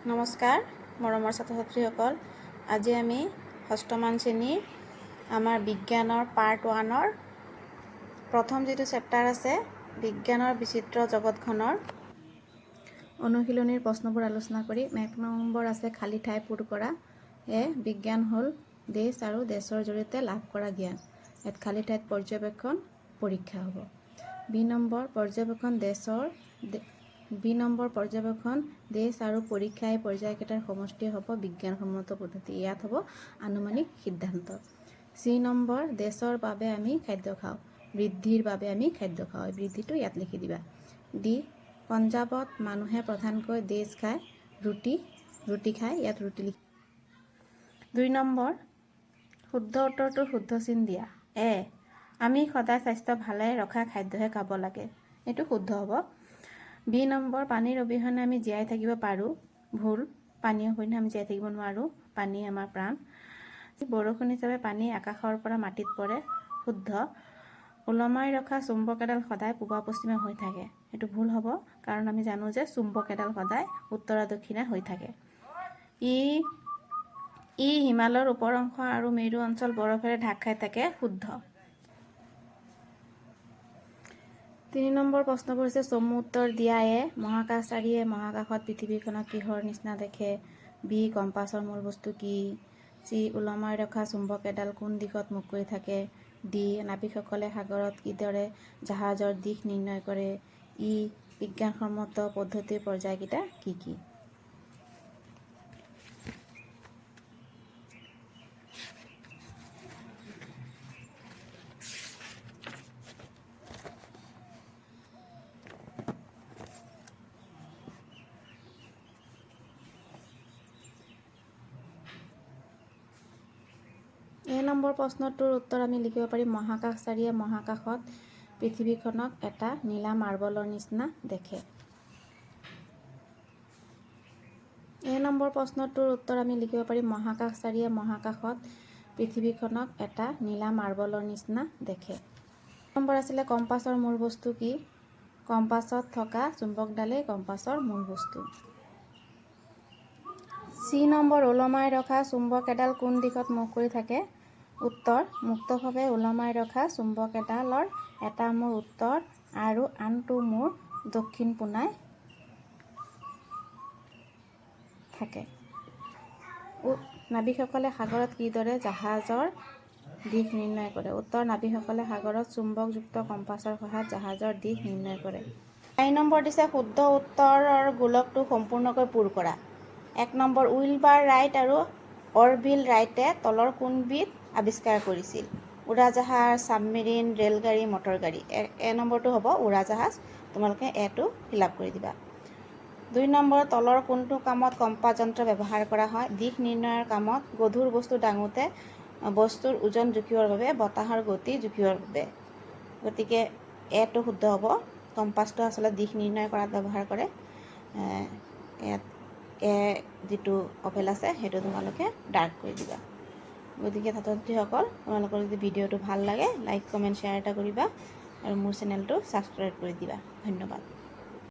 নমস্কাৰ মৰমৰ ছাত্ৰ ছাত্ৰীসকল, আজি আমি ষষ্ঠমান শ্ৰেণীৰ আমাৰ বিজ্ঞানৰ পাৰ্ট 1ৰ প্ৰথম যিটো চেপ্টাৰ আছে বিজ্ঞানৰ বিচিত্ৰ জগতখনৰ অনুশীলনীৰ প্ৰশ্নবোৰ আলোচনা কৰি 1 নম্বৰ আছে খালী ঠাই পূৰ কৰা। বিজ্ঞান হ'ল দেশ আৰু দেশৰ জৰিয়তে লাভ কৰা জ্ঞান। ইয়াত খালী ঠাইত পৰ্যবেক্ষণ পৰীক্ষা হ'ব। বি নম্বৰ পৰ্যবেক্ষণ দেশ আৰু পৰীক্ষা এই পৰ্যায়কেইটাৰ সমষ্টি হ'ব বিজ্ঞানসন্মত পদ্ধতি। ইয়াত হ'ব আনুমানিক সিদ্ধান্ত। চি নম্বৰ দেশৰ বাবে আমি খাদ্য খাওঁ, বৃদ্ধিৰ বাবে আমি খাদ্য খাওঁ। বৃদ্ধিটো ইয়াত লিখি দিবা। ডি পঞ্জাৱত মানুহে প্ৰধানকৈ দেশ খায়, ৰুটি খায়। ইয়াত ৰুটি লিখি। 2 নম্বৰ শুদ্ধ উত্তৰটো শুদ্ধ চিন দিয়া। আমি সদায় স্বাস্থ্য ভালে ৰখা খাদ্যহে খাব লাগে, এইটো শুদ্ধ হ'ব। বি নম্বৰ পানীৰ অবিহনে আমি জীয়াই থাকিব পাৰোঁ, ভুল। পানীৰ অবিহনে আমি জীয়াই থাকিব নোৱাৰোঁ, পানী আমাৰ প্ৰাণ। বৰষুণ হিচাপে পানী আকাশৰ পৰা মাটিত পৰে, শুদ্ধ। ওলমাই ৰখা চুম্বক এডাল সদায় পূবা পশ্চিমে হৈ থাকে, এইটো ভুল হ'ব, কাৰণ আমি জানো যে চুম্বক এডাল সদায় উত্তৰা দক্ষিণে হৈ থাকে। ই হিমালয়ৰ ওপৰ অংশ আৰু মেৰু অঞ্চল বৰফেৰে ঢাক খাই থাকে, শুদ্ধ। 3 নম্বৰ প্ৰশ্নবোৰ হৈছে চমু উত্তৰ দিয়া। মহাকাশচাৰীয়ে মহাকাশত পৃথিৱীখনক কিহৰ নিচিনা দেখে? বি কম্পাছৰ মূল বস্তু কি? চি ওলমাই ৰখা চুম্বক এডাল কোন দিশত মুখ কৰি থাকে? ডি নাবিকসকলে সাগৰত কিদৰে জাহাজৰ দিশ নিৰ্ণয় কৰে? ই বিজ্ঞানসন্মত পদ্ধতিৰ পৰ্যায়কেইটা কি কি? নম্বৰ প্ৰশ্নটোৰ উত্তৰ আমি লিখিব পাৰিম মহাকাশচাৰীয়ে মহাকাশত পৃথিৱীখনক এটা নীলা মাৰ্বলৰ নিচিনা দেখে। নম্বৰ প্ৰশ্নটোৰ উত্তৰ আমি লিখিব পাৰিম মহাকাশচাৰীয়ে মহাকাশত পৃথিৱীখনক এটা নীলা মাৰ্বলৰ নিচিনা দেখে। নম্বৰ আছিলে কম্পাছৰ মূল বস্তু কি? কম্পাছত থকা চুম্বকডালেই কম্পাছৰ মূল বস্তু। চি নম্বৰ ওলমাই ৰখা চুম্বক এডাল কোন দিশত মুখ কৰি থাকে? উত্তৰ মুক্তভাৱে ওলমাই ৰখা চুম্বক এডালৰ এটা মূৰ উত্তৰ আৰু আনটো মূৰ দক্ষিণ পোনাই থাকে। নাবিকসকলে সাগৰত কিদৰে জাহাজৰ দিশ নিৰ্ণয় কৰে? উত্তৰ নাবিকসকলে সাগৰত চুম্বকযুক্ত কম্পাছৰ সহায়ত জাহাজৰ দিশ নিৰ্ণয় কৰে। 4 নম্বৰ দিছে শুদ্ধ উত্তৰৰ গোলকটো সম্পূৰ্ণকৈ পূৰ কৰা। 1 নম্বৰ উইলবাৰ ৰাইট আৰু অৰভিল ৰাইটে তলৰ কোনবিধ আৱিষ্কাৰ কৰিছিল? উৰাজাহাজ, ছাবমেৰিন, ৰেলগাড়ী, মটৰগাড়ী। নম্বৰটো হ'ব উৰাজাহাজ। তোমালোকে এটো ফিল আপ কৰি দিবা। 2 নম্বৰ তলৰ কোনটো কামত কম্পাছ যন্ত্ৰ ব্যৱহাৰ কৰা হয়? দিশ নিৰ্ণয়ৰ কামত, গধুৰ বস্তু দাঙোতে, বস্তুৰ ওজন জুখিবৰ বাবে, বতাহৰ গতি জুখিবৰ বাবে। গতিকে এটো শুদ্ধ হ'ব। কম্পাছটো আচলতে দিশ নিৰ্ণয় কৰাত ব্যৱহাৰ কৰে। ইয়াত যিটো অপেল আছে সেইটো তোমালোকে ডাৰ্ক কৰি দিবা। গতিকে ছাত্ৰ ছাত্ৰীসকল, তোমালোকৰ যদি ভিডিঅ'টো ভাল লাগে লাইক কমেণ্ট শ্বেয়াৰ এটা কৰিবা আৰু মোৰ চেনেলটো ছাবস্ক্ৰাইব কৰি দিবা। ধন্যবাদ।